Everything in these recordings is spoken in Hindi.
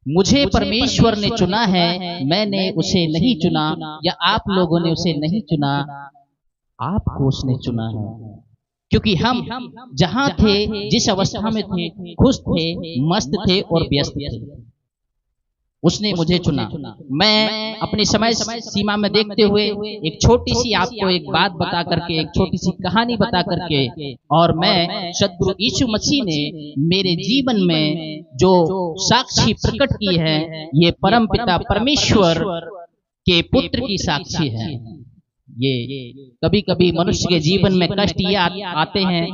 मुझे परमेश्वर ने चुना है, मैंने उसे नहीं चुना, या आप लोगों ने उसे नहीं चुना, आपको उसने चुना है। क्योंकि हम जहां थे, जिस अवस्था में थे, खुश थे, मस्त थे और व्यस्त थे, उसने मुझे चुना। मैं अपनी समय सीमा में देखते हुए एक छोटी सी आपको एक बात बता करके, एक छोटी सी कहानी बता करके, और मैं सद्गुरु यीशु मसीह ने मेरे जीवन में जो साक्षी प्रकट की है, ये परम पिता परमेश्वर के पुत्र की साक्षी है। ये कभी कभी मनुष्य के जीवन में कष्ट ये आते हैं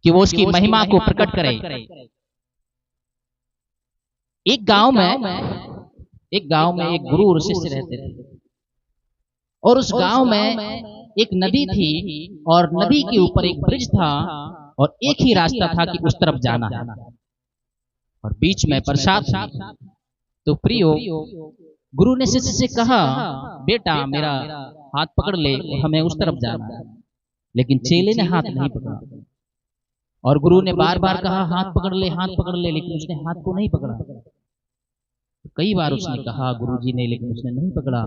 कि वो उसकी महिमा को प्रकट करे। एक गांव में एक गुरु और शिष्य रहते थे, और उस गांव में एक नदी थी, और नदी के ऊपर एक ब्रिज था, और एक ही रास्ता था कि उस तरफ जाना है, और बीच में बरसात थी। तो प्रियो, गुरु ने शिष्य से कहा, बेटा मेरा हाथ पकड़ ले, हमें उस तरफ जाना है। लेकिन चेले ने हाथ नहीं पकड़ा, और गुरु ने बार बार कहा, हाथ पकड़ ले, हाथ पकड़ ले, लेकिन उसने हाथ को नहीं पकड़ा। कई बार उसने कहा गुरुजी ने, लेकिन उसने नहीं पकड़ा।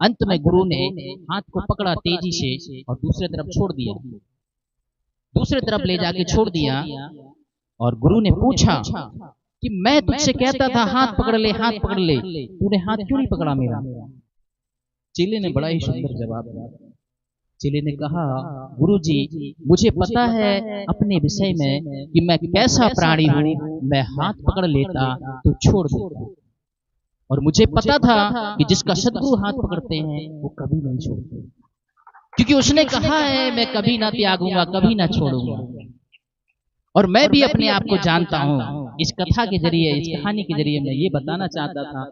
अंत में गुरु ने हाथ को पकड़ा तेजी से और दूसरे तरफ छोड़ दिया, दूसरे तरफ ले जाके छोड़ दिया। और गुरु ने पूछा कि मैं तुझसे कहता था हाथ पकड़ ले, हाथ पकड़ ले, तूने हाथ क्यों नहीं पकड़ा मेरा? चेले ने बड़ा ही सुंदर जवाब दिया। चेले ने कहा, गुरुजी मुझे पता है अपने विषय में कि मैं कैसा प्राणी हूं, मैं हाथ पकड़ लेता तो छोड़ देता, और मुझे पता था कि जिसका सद्गुरु हाथ पकड़ते हैं वो कभी नहीं छोड़ते, क्योंकि उसने कहा है मैं कभी ना त्यागूंगा, कभी ना छोड़ूंगा। और मैं भी अपने आप को जानता हूं। इस कथा के जरिए, इस कहानी के जरिए मैं ये बताना चाहता था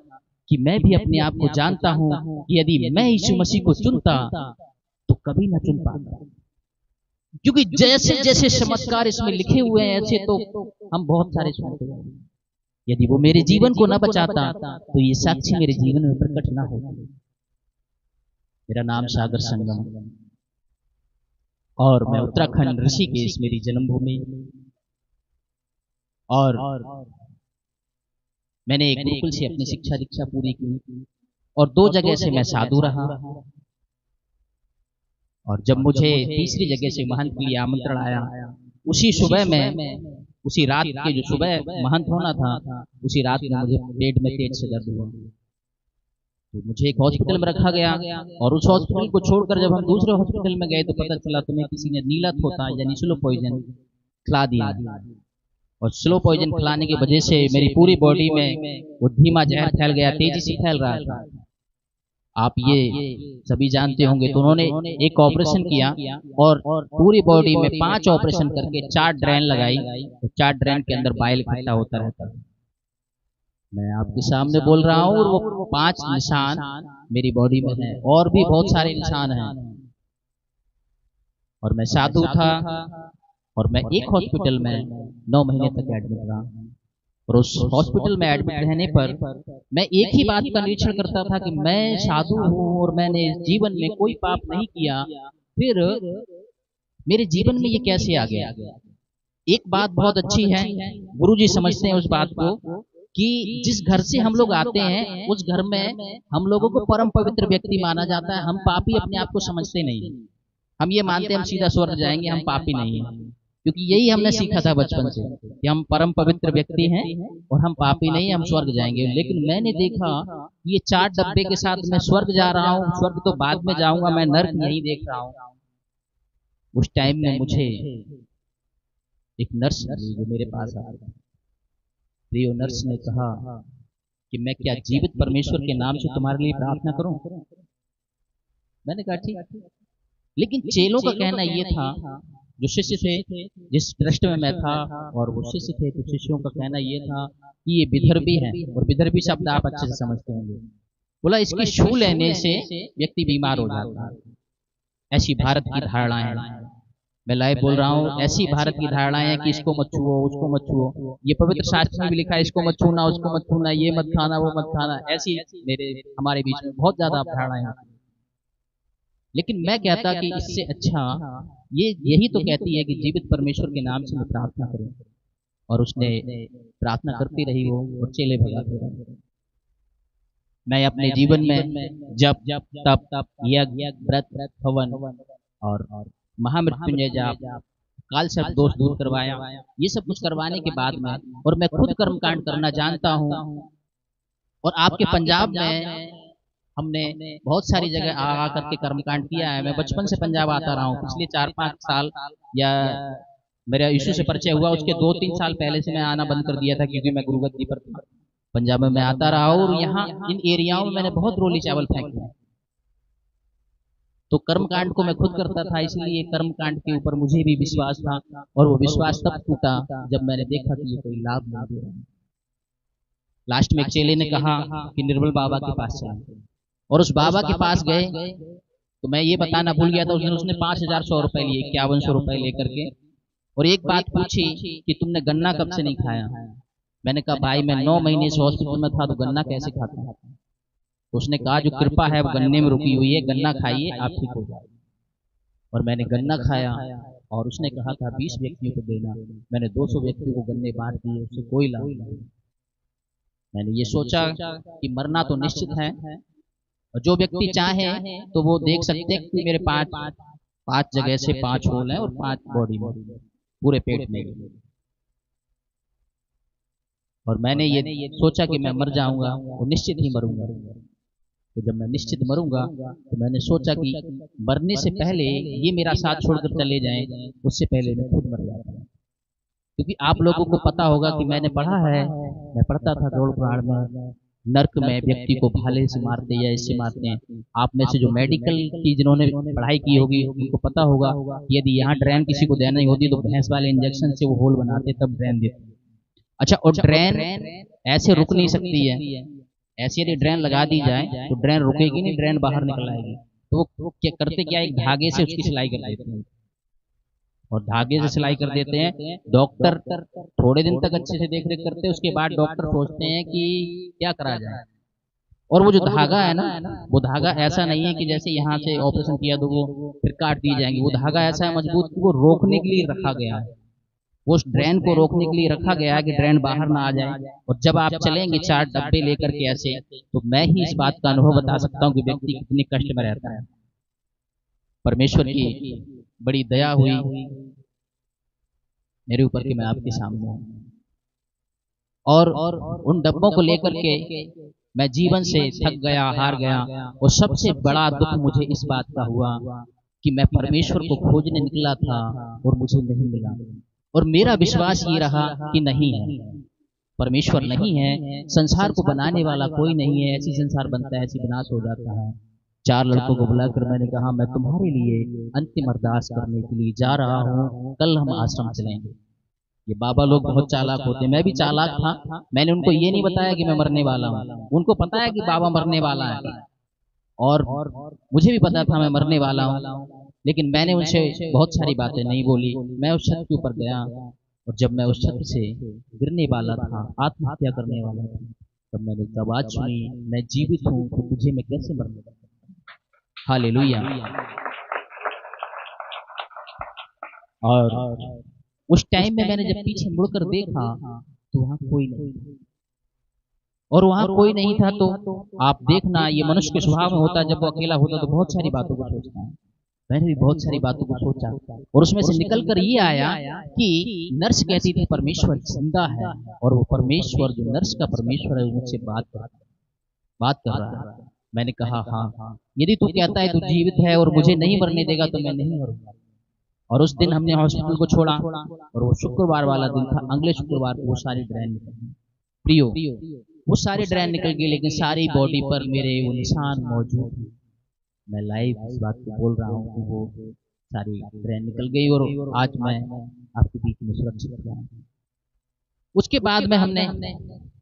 कि मैं भी अपने आप को जानता हूं कि यदि मैं यीशु मसीह को चुनता तो कभी ना चुन पाता, क्योंकि जैसे जैसे चमत्कार इसमें लिखे हुए हैं, ऐसे तो हम बहुत सारे सुनते हैं। यदि वो मेरे जीवन को न बचाता तो ये साक्षी मेरे जीवन में प्रकट ना होता। मेरा नाम सागर संगम, और मैं उत्तराखंड ऋषिकेश मेरी जन्मभूमि, और मैंने एक गुरुकुल से अपनी शिक्षा दीक्षा पूरी की, और 2 जगह से मैं साधु रहा। और जब मुझे तीसरी जगह से महंत के लिए आमंत्रण आया, उसी सुबह में, उसी रात के जो सुबह महंत होना था, उसी रात में मुझे पेट में तेज से दर्द हुआ, तो मुझे एक हॉस्पिटल में रखा गया। और उस हॉस्पिटल को छोड़कर जब हम दूसरे हॉस्पिटल में गए तो पता चला तुम्हें किसी ने नीलत होता यानी स्लो पॉइजन खिला दिया, और स्लो पॉइजन खिलाने की वजह से मेरी पूरी बॉडी में वो धीमा जहर फैल गया, तेजी से फैल रहा था। आप ये सभी जानते होंगे। तो उन्होंने एक ऑपरेशन किया, और पूरी बॉडी में 5 ऑपरेशन करके 4 ड्रेन लगाई, तो 4 ड्रेन के अंदर बाइल इकट्ठा होता रहता है। मैं आपके सामने बोल रहा हूँ, और वो 5 निशान मेरी बॉडी में है, और भी बहुत सारे निशान हैं। और मैं साधु था, और मैं एक हॉस्पिटल में 9 महीने तक एडमिट रहा। और उस हॉस्पिटल में एडमिट रहने पर मैं एक ही बात का निरीक्षण करता था कि मैं साधु हूँ और मैंने जीवन में कोई पाप नहीं किया, फिर मेरे जीवन में ये कैसे आ गया? एक बात बहुत अच्छी है, गुरुजी समझते हैं उस बात को, कि जिस घर से हम लोग आते हैं उस घर में हम लोगों को परम पवित्र व्यक्ति माना जाता है। हम पापी अपने आप को समझते नहीं, हम ये मानते हैं हम सीधा स्वर्ग जाएंगे, हम पापी नहीं हैं, क्योंकि यही हमने सीखा था बचपन से कि हम परम पवित्र व्यक्ति हैं और हम पापी नहीं, हम स्वर्ग जाएंगे। लेकिन मैंने देखा ये 4 डब्बे के साथ मैं स्वर्ग जा रहा हूँ, स्वर्ग तो बाद में जाऊंगा, मैं नर्क यही देख रहा हूँ। उस टाइम में मुझे एक नर्स जो मेरे पास आ गई, प्रियो नर्स ने कहा कि मैं क्या जीवित परमेश्वर के नाम से तुम्हारे लिए प्रार्थना करूं? मैंने कहा ठीक। लेकिन चेलों का कहना ये था, जो शिष्य थे, जिस ट्रस्ट में मैं था और वो शिष्य थे, तो शिष्यों का कहना ये था कि ये विदर्भी है, और विदर्भी शब्द आप अच्छे से समझते होंगे। बोला इसकी छू लेने से व्यक्ति बीमार हो जाता है, ऐसी भारत की धारणाएं हैं। मैं लाइव बोल रहा हूँ, ऐसी भारत की धारणाएं हैं कि इसको मत छुओ, उसको मत छुओ, ये पवित्र शास्त्र में भी लिखा है इसको मत छूना, उसको मत छूना, ये मत खाना, वो मत खाना। ऐसी हमारे बीच में बहुत ज्यादा धारणाएं हैं। लेकिन मैं कहता कि इससे अच्छा ये यही तो कहती है कि जीवित परमेश्वर के नाम से मैं प्रार्थना करूं। और उसने प्रार्थना करती रही वो, और चेले भगाते रहे। मैं अपने जीवन में जब तप यज्ञ व्रत हवन और महामृत्युंजय जाप काल सर्प दोष दूर करवाया, ये सब कुछ करवाने के बाद में, और मैं खुद कर्मकांड करना जानता हूँ। और आपके पंजाब में हमने बहुत सारी जगह आ करके कर्मकांड किया है। मैं बचपन से पंजाब आता रहा हूँ। पिछले 4-5 साल या मेरा यीशु से परिचय हुआ, उसके 2-3 साल पहले से मैं आना बंद कर दिया था, क्योंकि मैं गुरुगद्दी पर था। पंजाब में मैं आता रहा और यहाँ इन एरियाओं में मैंने बहुत रोली चावल फेंके। तो कर्मकांड को मैं खुद करता था, इसलिए कर्मकांड के ऊपर मुझे भी विश्वास था, और वो विश्वास तब टूटा जब मैंने देखा कि ये कोई लाभ नहीं दे रहा। लास्ट में एक चेले ने कहा कि निर्मल बाबा के पास चलें, और उस बाबा के पास गए। तो मैं ये बताना भूल गया था, उस दिन उसने 5,100 रुपए लिए, 5100 रुपए लेकर के, और एक बात पूछी कि तुमने गन्ना कब से नहीं खाया। मैंने कहा भाई मैं 9 महीने से हॉस्पिटल में था, तो गन्ना कैसे खाता हूँ। तो उसने कहा जो कृपा है वो गन्ने में रुकी हुई है, गन्ना खाइए आप ठीक हो जाए। और मैंने गन्ना खाया, और उसने कहा था 20 व्यक्तियों को देना। मैंने 200 व्यक्तियों को गन्ने बांट दिए, उससे कोई लाभ नहीं। मैंने ये सोचा कि मरना तो निश्चित है, और जो व्यक्ति चाहे तो वो देख सकते हैं कि मेरे 5 जगह से 5 होल हैं और 5 बॉडी में, पूरे पेट में। और मैंने ये सोचा कि मैं मर जाऊंगा, और निश्चित ही मरूंगा। तो जब मैं निश्चित मरूंगा, तो मैंने सोचा कि मरने से पहले ये मेरा साथ छोड़कर चले जाएं, उससे पहले मैं खुद मर जाता। क्योंकि आप लोगों को पता होगा कि मैंने पढ़ा है, मैं पढ़ता था गरुड़ पुराण में, नर्क में व्यक्ति को भाले से मारते या इससे मारते हैं। आप में से जो मेडिकल की जिन्होंने पढ़ाई की होगी उनको पता होगा कि यदि यहाँ ड्रेन किसी को देनी होती तो भैंस वाले इंजेक्शन से वो होल बनाते तब ड्रेन देते। अच्छा, और ड्रेन ऐसे रुक नहीं सकती है। ऐसी यदि ड्रेन लगा दी जाए तो ड्रेन रुकेगी नहीं, ड्रेन बाहर निकल आएगी। तो वो क्या करते, क्या एक धागे से उसकी सिलाई कर देते हैं, और धागे से सिलाई कर देते हैं। डॉक्टर थोड़े दिन तक अच्छे से देख रेख करते हैं, उसके बाद डॉक्टर सोचते हैं कि क्या करा जाए। और वो जो धागा है ना, वो धागा ऐसा नहीं है कि जैसे यहाँ से ऑपरेशन किया तो वो फिर काट दी जाएंगी। वो धागा ऐसा है मजबूत कि वो रोकने के लिए रखा गया है, वो उस ड्रेन को रोकने के लिए रखा गया है कि ड्रेन बाहर ना आ जाए। और जब आप चलेंगे 4 डब्बे लेकर के ऐसे, तो मैं ही इस बात का अनुभव बता सकता हूँ कि व्यक्ति कितने कष्ट में रहता है। परमेश्वर की बड़ी दया हुई मेरे ऊपर कि मैं आपके सामने हूँ, और उन डब्बों को लेकर के मैं जीवन से थक गया, हार गया। और सबसे बड़ा दुख मुझे इस बात का हुआ कि मैं परमेश्वर को खोजने निकला था और मुझे नहीं मिला। और मेरा विश्वास ये रहा कि नहीं है, परमेश्वर नहीं है, संसार को बनाने वाला कोई नहीं है। ऐसी संसार बनता है, ऐसी विनाश हो जाता है। 4 लड़कों को बुलाकर मैंने कहा मैं तुम्हारे लिए अंतिम अरदास करने के लिए जा रहा हूँ, कल हम आश्रम चलेंगे। ये बाबा लोग बहुत चालाक होते हैं, मैं भी चालाक था। मैंने उनको ये नहीं बताया कि मैं मरने वाला हूँ, उनको पता है कि बाबा मरने वाला है, और मुझे भी पता था मैं मरने वाला हूँ। लेकिन मैंने उनसे बहुत सारी बातें नहीं बोली। मैं उस छत के ऊपर गया, और जब मैं उस छत से गिरने वाला था, आत्महत्या करने वाला था, तब मैंने एक आवाज सुनी, मैं जीवित हूँ तो तुझे मैं कैसे मरने वाला। हालेलुया। और उस टाइम में मैंने जब पीछे मुड़कर देखा तो वहां कोई नहीं, और वहां कोई नहीं था। तो आप देखना, ये मनुष्य के स्वभाव में होता है, जब वो अकेला होता तो बहुत सारी बातों को सोचता है। मैंने भी बहुत सारी बातों को सोचा, और उसमें से निकल कर ये आया कि नर्स कहती थी परमेश्वर जिंदा है, और वो परमेश्वर जो नर्स का परमेश्वर है वो मुझसे बात कर रहा है। मैंने कहा हाँ, यदि तू कहता है तू जीवित है और मुझे नहीं मरने देगा तो मैं नहीं मरूंगा। और उस दिन हमने हॉस्पिटल को छोड़ा, और वो शुक्रवार वाला दिन था। अगले शुक्रवार को वो सारी ड्रेन निकल गई, प्रियो, वो सारी ड्रेन निकल गई, लेकिन सारी बॉडी पर मेरे वो निशान मौजूद हैं। मैं लाइव इस बात को बोल रहा हूँ कि वो सारी ड्रेन निकल गई, और आज मैं आपके बीच में सुरक्षित हूँ। उसके बाद में हमने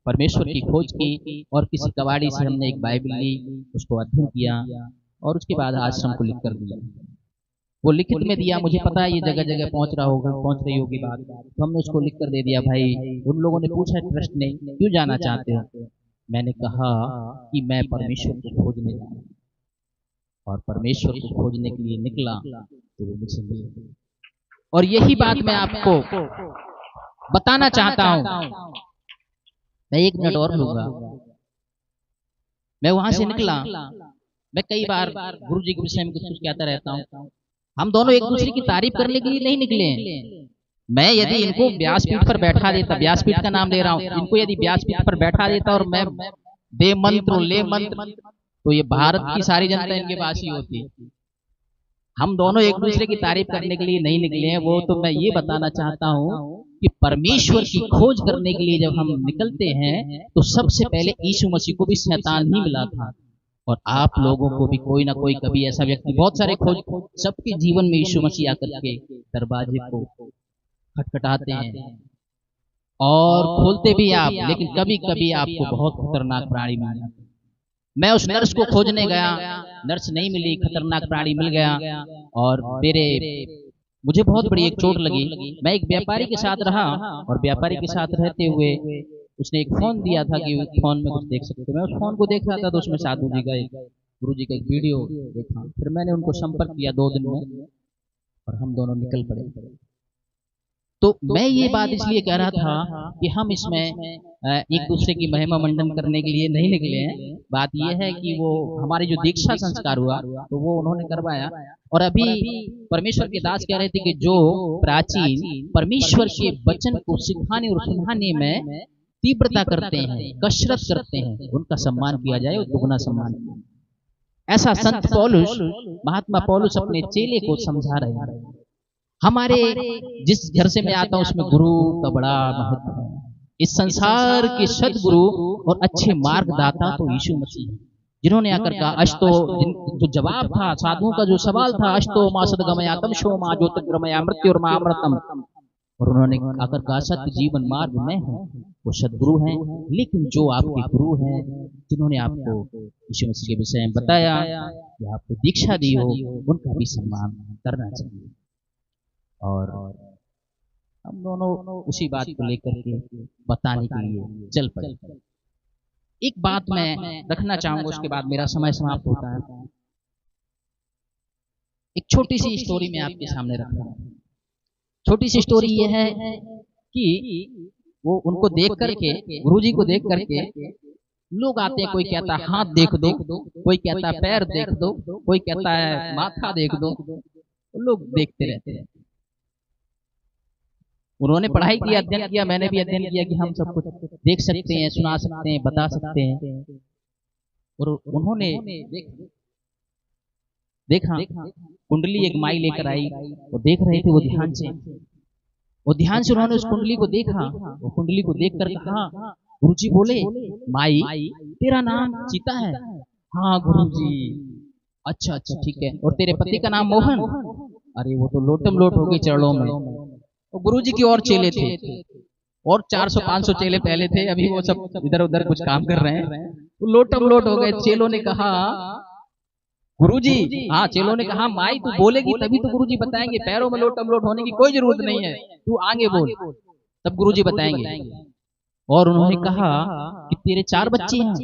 परमेश्वर की खोज की, और किसी कबाड़ी से हमने एक बाइबल ली, उसको अध्ययन किया, और उसके बाद आश्रम को लिख कर दिया। वो लिखित में दिया, मुझे पता है ये जगह जगह पहुंच रही होगी बात, तो हमने उसको लिख कर दे दिया। भाई उन लोगों ने पूछा ट्रस्ट ने क्यों जाना चाहते हो, मैंने कहा कि मैं परमेश्वर को खोजने जा रहा हूं, और परमेश्वर को खोजने के लिए निकला तो वो मुझसे मिला। और यही बात मैं आपको बताना चाहता हूं। मैं 1 मिनट और लूंगा। मैं वहां से निकला। मैं कई बार गुरु जी के विषय में कुछ कुछ कहता रहता हूँ। हम दोनों एक दूसरे की तारीफ करने के लिए नहीं निकले हैं। मैं यदि इनको व्यासपीठ पर बैठा देता, व्यासपीठ का नाम ले रहा हूँ, इनको यदि व्यासपीठ पर बैठा देता और मैं दे मंत्र ले मंत्र, तो ये भारत की सारी जनता इनके पास ही होती। हम दोनों एक दूसरे की तारीफ करने के लिए नहीं निकले हैं। वो तो मैं ये बताना चाहता हूँ कि परमेश्वर की खोज करने के लिए जब हम निकलते हैं तो सबसे पहले यीशु मसीह को भी शैतान ही मिला था, और आप लोगों को भी कोई ना कोई कभी ऐसा व्यक्ति, बहुत सारे खोज सबके जीवन में यीशु मसीह आकर के दरवाजे को खटखटाते हैं और खोलते भी आप, लेकिन कभी कभी आपको बहुत खतरनाक प्राणी मिल जाते हैं। मैं उस नर्स को खोजने गया, नर्स नहीं मिली, खतरनाक प्राणी मिल गया और मुझे बहुत बड़ी एक चोट लगी। मैं एक व्यापारी के साथ रहा और व्यापारी के साथ रहते हुए उसने एक फोन दिया था कि फोन में कुछ देख सकते। मैं उस फोन को देख रहा था तो उसमें साधु जी का गुरु जी का एक वीडियो देखा। फिर मैंने उनको संपर्क किया 2 दिन में और हम दोनों निकल पड़े। तो मैं ये बात इसलिए कह रहा था कि हम इसमें एक दूसरे की महिमा मंडन करने के लिए नहीं निकले हैं। बात यह है कि वो हमारी जो दीक्षा संस्कार हुआ तो वो उन्होंने करवाया, और अभी परमेश्वर के दास कह रहे थे कि जो प्राचीन परमेश्वर के वचन को सिखाने और सुनाने में तीव्रता करते हैं, कसरत करते हैं, उनका सम्मान किया जाए और दुगना सम्मान किया। ऐसा संत पौलुस, महात्मा पौलुस अपने चेले को समझा रहे हैं। हमारे जिस घर से मैं आता हूं उसमें गुरु का बड़ा महत्व है। इस संसार के सदगुरु और अच्छे मार्गदाता तो यीशु मसीह, जिन्होंने आकर कहा अष्टो, जो जवाब था साधुओं का, जो सवाल था अष्टो मा सदगमया तमशो मा ज्योतिर्गमया मृत्युर्मामृतम, और उन्होंने आकर कहा सत्य जीवन मार्ग मैं हूं। वो सदगुरु हैं, लेकिन जो आपके गुरु हैं, जिन्होंने आपको यीशु मसीह के विषय में बताया या आपको दीक्षा दी हो, उनका भी सम्मान करना चाहिए। और हम दोनों उसी बात को लेकर के बताने के लिए चल पड़े। एक बात मैं रखना चाहूंगा, उसके बाद मेरा समय समाप्त होता है। एक छोटी सी स्टोरी मैं आपके सामने रख रहा हूं। छोटी सी स्टोरी यह है कि वो उनको देख करके, गुरुजी को देख करके लोग आते हैं। कोई कहता है हाथ देख दो, कोई कहता है पैर देख दो, कोई कहता है माथा देख दो। लोग देखते रहते हैं। उन्होंने पढ़ाई किया, अध्ययन किया, मैंने भी अध्ययन किया कि हम सब कुछ देख सकते हैं, सुना सकते हैं, बता सकते हैं। और उन्होंने देखा कुंडली एक माई लेकर आई, वो देख रहे थे, वो ध्यान से उन्होंने उस कुंडली को देखा। वो कुंडली को देख कर कहा, गुरुजी बोले माई तेरा नाम सीता है? हाँ गुरुजी। अच्छा अच्छा ठीक है, और तेरे पति का नाम मोहन? अरे वो तो लोटम लोट हो गई चरणों में। और गुरुजी की और चेले थे, और 400-500 चेले पहले थे, अभी वो सब इधर उधर कुछ काम कर रहे हैं। तो लोटम लोट हो गए। चेलों ने कहा गुरुजी, हाँ चेलों ने कहा माई तू बोलेगी तभी तो गुरुजी बताएंगे, पैरों में लोटम लोट होने की कोई जरूरत नहीं है, तू आगे बोल तब गुरुजी बताएंगे। और उन्होंने कहा कि तेरे 4 बच्चे हैं?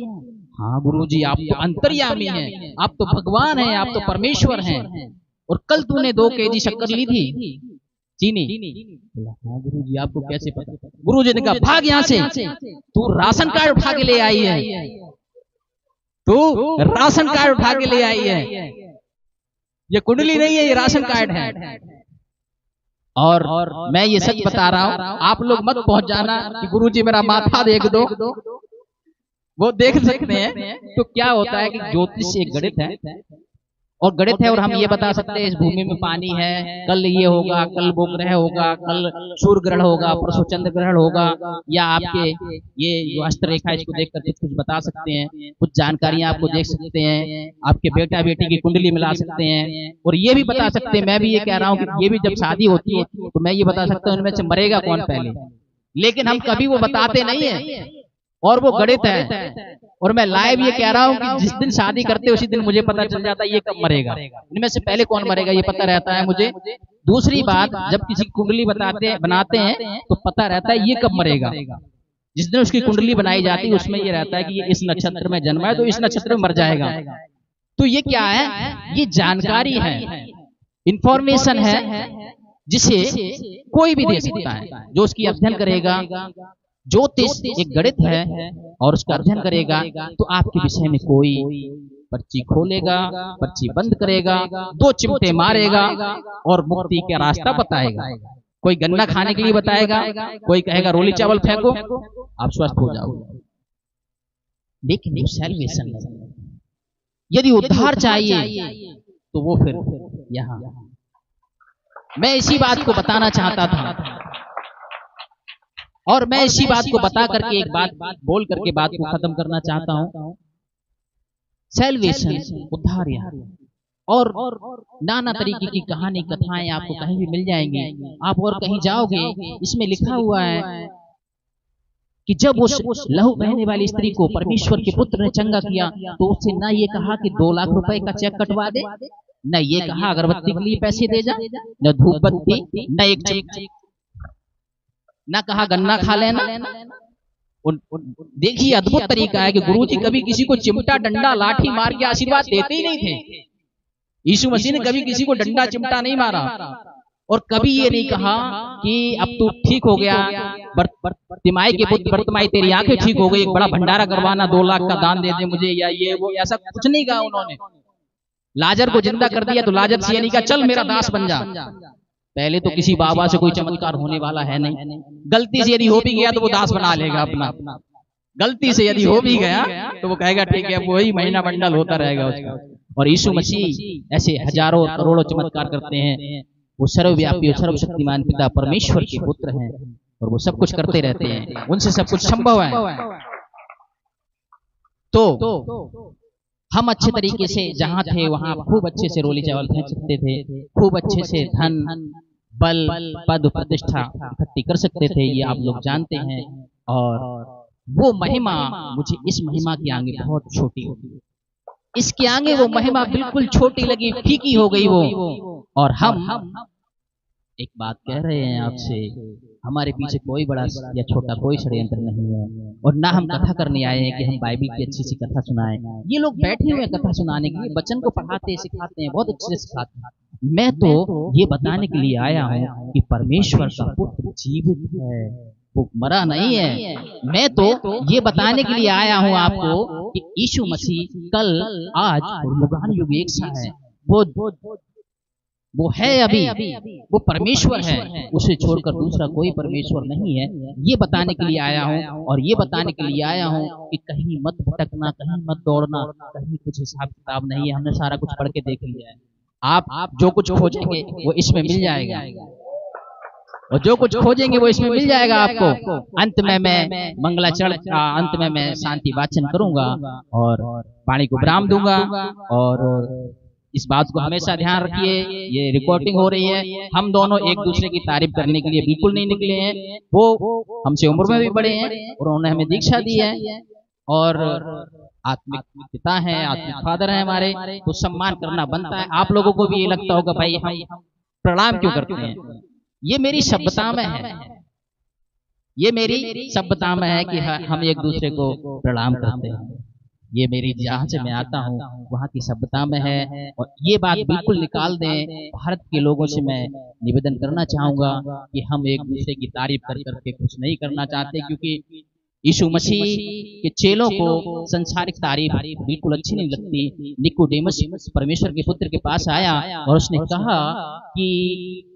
हाँ गुरुजी, आप तो अंतर्यामी हैं, आप तो भगवान हैं, आप तो परमेश्वर हैं। और कल तूने 2 केजी शक्कर ली थी, चीनी? हाँ गुरुजी, आपको कैसे पता? गुरुजी ने कहा भाग यहाँ से, तू राशन कार्ड उठा के ले आई है, तू राशन कार्ड उठा के ले आई है, ये कुंडली नहीं है, ये राशन कार्ड है। और मैं ये सच बता रहा हूं, आप लोग मत पहुंच जाना कि गुरुजी मेरा माथा देख दो, वो देख सकते हैं। तो क्या होता है कि ज्योतिष एक गणित है, और गणित है, और हम ये बता सकते हैं इस भूमि में पानी है, कल ये होगा, कल वो ग्रह होगा, कल सूर्य ग्रहण होगा, परसों चंद्र ग्रहण होगा, या आपके ये जो हस्तरेखा इसको देखकर कुछ बता सकते हैं, कुछ जानकारियां आपको देख सकते हैं, आपके बेटा बेटी की कुंडली मिला सकते हैं, और ये भी बता सकते हैं। मैं भी ये कह रहा हूँ कि ये भी जब शादी होती है तो मैं ये बता सकता हूँ उनमें से मरेगा कौन पहले, लेकिन हम कभी वो बताते नहीं है, और वो गणित है। और मैं लाइव ये कह रहा हूं कि जिस दिन शादी करते उसी दिन मुझे पता चल जाता है ये कब मरेगा, इनमें से पहले कौन मरेगा ये पता रहता है मुझे। दूसरी बात, जब किसी की कुंडली बनाते हैं तो पता रहता है ये कब मरेगा। जिस दिन उसकी कुंडली बनाई जाती है उसमें ये रहता है कि ये इस नक्षत्र में जन्मा है तो इस नक्षत्र में मर जाएगा। तो ये क्या है? ये जानकारी है, इंफॉर्मेशन है, जिसे कोई भी दे सकता है। जो उसकी अध्ययन करेगा, ज्योतिष एक गणित है और उसका अध्ययन करेगा, तो आपके विषय में कोई पर्ची खोलेगा, पर्ची बंद करेगा, 2 चिमटे मारेगा और मुक्ति का रास्ता बताएगा। कोई गन्ना खाने के लिए बताएगा, कोई कहेगा रोली चावल फेंको, आप स्वस्थ हो जाओगे। लेकिन वो सैल्वेशन है। यदि उद्धार चाहिए तो वो फिर यहां, मैं इसी बात को बताना चाहता था और मैं इसी बात को बता करके एक बात बोल करके बात को खत्म करना चाहता हूं। सैल्वेशन, उद्धार यहाँ, और नाना तरीके की कहानी कथाएं आपको कहीं भी मिल जाएंगी। आप और कहीं जाओगे, इसमें लिखा हुआ है कि जब उस लहू बहने वाली स्त्री को परमेश्वर के पुत्र ने चंगा किया, तो उससे ना ये कहा कि 2 लाख रुपए का चेक कटवा दे, न ये कहा अगरबत्ती के लिए पैसे दे जा, न धूप बत्ती, न एक चेक, न कहा गन्ना खा लेना। देखिए अद्भुत तरीका है कि गुरुजी कभी किसी को चिमटा, डंडा, लाठी मार के आशीर्वाद देते ही नहीं थे। यीशु मसीह ने कभी किसी को डंडा चिमटा नहीं मारा और कभी ये नहीं कहा कि अब तू ठीक हो गया, तिमाई के पुत्र बर्तिमाई तेरी आंखें ठीक हो गई, एक बड़ा भंडारा करवाना, 2 लाख का दान दे दे मुझे, या ये वो, ऐसा कुछ नहीं कहा उन्होंने। लाजर को जिंदा कर दिया तो लाजर से ये नहीं कहा चल मेरा दास बन जा। पहले तो किसी बाबा से कोई चमत्कार होने वाला है नहीं। गलती से यदि हो भी गया तो वो दास बना लेगा अपना, गलती से यदि हो भी गया तो वो कहेगा ठीक है, वही महीना मंडल होता रहेगा उसका। और यीशु मसीह ऐसे हजारों करोड़ों चमत्कार करते हैं। वो सर्वव्यापी और सर्वशक्तिमान पिता परमेश्वर के पुत्र हैं और वो सब कुछ करते रहते हैं, उनसे सब कुछ संभव है। तो हम अच्छे तरीके से जहां थे वहां खूब अच्छे से रोली चावल फेंक सकते थे, खूब अच्छे से धन, बल, पद, प्रतिष्ठा इकट्ठी कर सकते थे, ये आप लोग जानते हैं। और वो महिमा मुझे इस महिमा की आगे बहुत छोटी होगी, इसके आगे वो महिमा बिल्कुल छोटी लगी, फीकी हो गई वो। और हम एक बात कह रहे हैं आपसे, हमारे पीछे कोई बड़ा या छोटा कोई षड्यंत्र नहीं है, और ना हम कथा करने आए हैं कि हम बाइबल की अच्छी सी कथा सुनाएं। ये लोग बैठे हुए कथा सुनाने के लिए, बच्चन को पढ़ाते सिखाते हैं, बहुत अच्छे से सिखाते हैं। मैं तो ये बताने के लिए आया हूँ कि परमेश्वर का पुत्र जीवित है, वो मरा नहीं है। मैं तो ये बताने के लिए आया हूँ आपको कि यीशु मसीह कल, आज और युगान युग एक सा है। वो है अभी, वो परमेश्वर है, उसे छोड़कर दूसरा कोई परमेश्वर नहीं है। ये बताने के लिए आया हूँ, और ये बताने के लिए आया हूँ कि कहीं मत भटकना, कहीं मत दौड़ना, कहीं कुछ हिसाब किताब नहीं है। हमने सारा कुछ पढ़ के देख लिया है। आप जो कुछ खोजेंगे वो इसमें मिल जाएगा, और जो कुछ खोजेंगे वो इसमें मिल जाएगा आपको। अंत में मैं मंगलाचरण का अंत में मैं शांति वाचन करूंगा और वाणी को विराम दूंगा। और इस बात को हमेशा ध्यान रखिए, ये रिकॉर्डिंग हो रही है। हम दोनों एक दूसरे की तारीफ करने के लिए बिल्कुल नहीं निकले हैं। वो हमसे उम्र में भी बड़े हैं और उन्होंने हमें दीक्षा दी है, और आत्मिक पिता हैं, आत्मिक फादर हैं हमारे, तो सम्मान करना बनता है। आप लोगों को भी ये लगता होगा भाई हम प्रणाम क्यों करते हैं। ये मेरी सभ्यता में है, ये मेरी सभ्यता में है कि हम एक दूसरे को प्रणाम करते हैं। ये मेरी जहाँ से मैं आता हूँ वहाँ की सभ्यता में है, और ये बात बिल्कुल निकाल दें। भारत के लोगों से मैं निवेदन करना चाहूँगा कि हम एक दूसरे की तारीफ कर करके कुछ नहीं करना चाहते, क्योंकि यीशु मसीह के चेलों को संसारिक तारीफ बिल्कुल अच्छी नहीं लगती। निकोडेमस परमेश्वर के पुत्र के पास आया और उसने कहा कि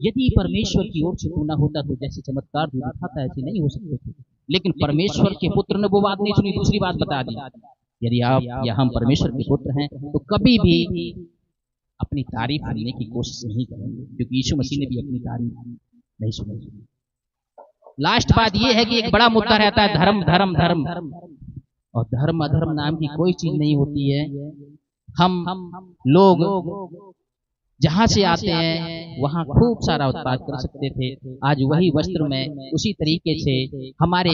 यदि परमेश्वर की ओर से तू न होता तो जैसे चमत्कार तू दिखाता ऐसे नहीं हो सकते थे। लेकिन परमेश्वर के पुत्र ने वो बात नहीं सुनी, दूसरी बात बता दी। यदि आप या हम परमेश्वर के पुत्र हैं तो कभी भी अपनी तारीफ करने की कोशिश नहीं करेंगे, क्योंकि यीशु मसीह ने भी अपनी तारीफ नहीं सुनी। लास्ट बात यह है कि एक बड़ा मुद्दा रहता है धर्म धर्म धर्म, और धर्म अधर्म नाम की कोई चीज नहीं होती है। हम लोग जहां से आते हैं वहां खूब सारा उत्पाद कर सकते थे। आज वही वस्त्र में उसी तरीके से हमारे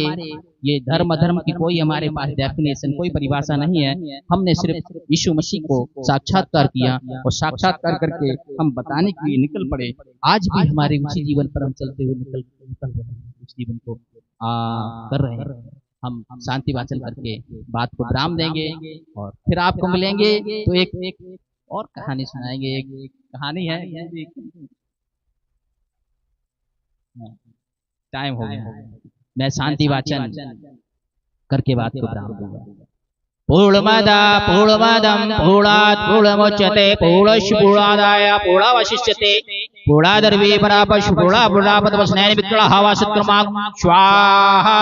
ये धर्म अधर्म की कोई हमारे पास डेफिनेशन, कोई परिभाषा नहीं है। हमने सिर्फ यीशु मसीह को साक्षात्कार किया और साक्षात्कार करके हम बताने के लिए निकल पड़े। आज भी हमारे उसी जीवन पर हम चलते हुए निकल रहे हैं, उस जीवन को कर रहे हैं। हम शांति वाचन करके बात को विराम देंगे और फिर आपको मिलेंगे तो एक और कहानी सुनाएंगे। एक कहानी है, टाइम हो गया, मैं शांति वाचन करके बात को विराम दूंगा। पूर्णमदा पूर्णमदम पूर्णात् पूर्णमुच्यते पूर्णस्य पूर्णादाय पूर्णवशिष्यते पूर्णादर्वे परापश्य पूर्णापूर्णापदवस्नैन विक्रमः वासत्क्रमात् स्वाहा।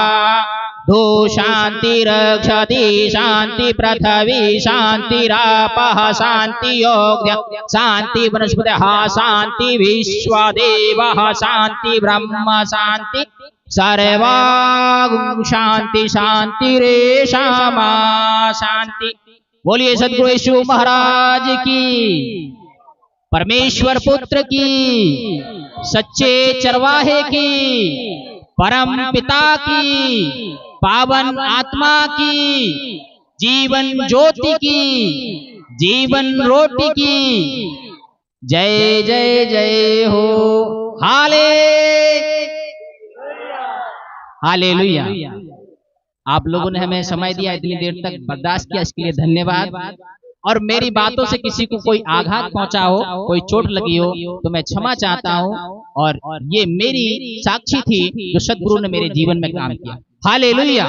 धो शांति रक्षति शांति पृथ्वी शांतिरापः शांति योग्य शांति वनस्पतयः शांति विश्वदेवः शांति ब्रह्म शांति सर्वागुं शांति शांति रेशामा शांति। बोलिए सद्गुरु यीशु महाराज की, परमेश्वर पुत्र की, सच्चे चरवाहे की, परम पिता की, पावन आत्मा की, जीवन ज्योति की, जीवन रोटी की जय जय जय हो। हालेलुया। आप लोगों ने हमें समय दिया, इतनी देर तक बर्दाश्त किया, इसके लिए धन्यवाद। और मेरी बातों से किसी को कोई आघात पहुंचा हो, कोई चोट लगी हो तो मैं क्षमा चाहता हूं। और ये मेरी साक्षी थी जो सद्गुरु ने मेरे जीवन में काम किया। हालेलुया।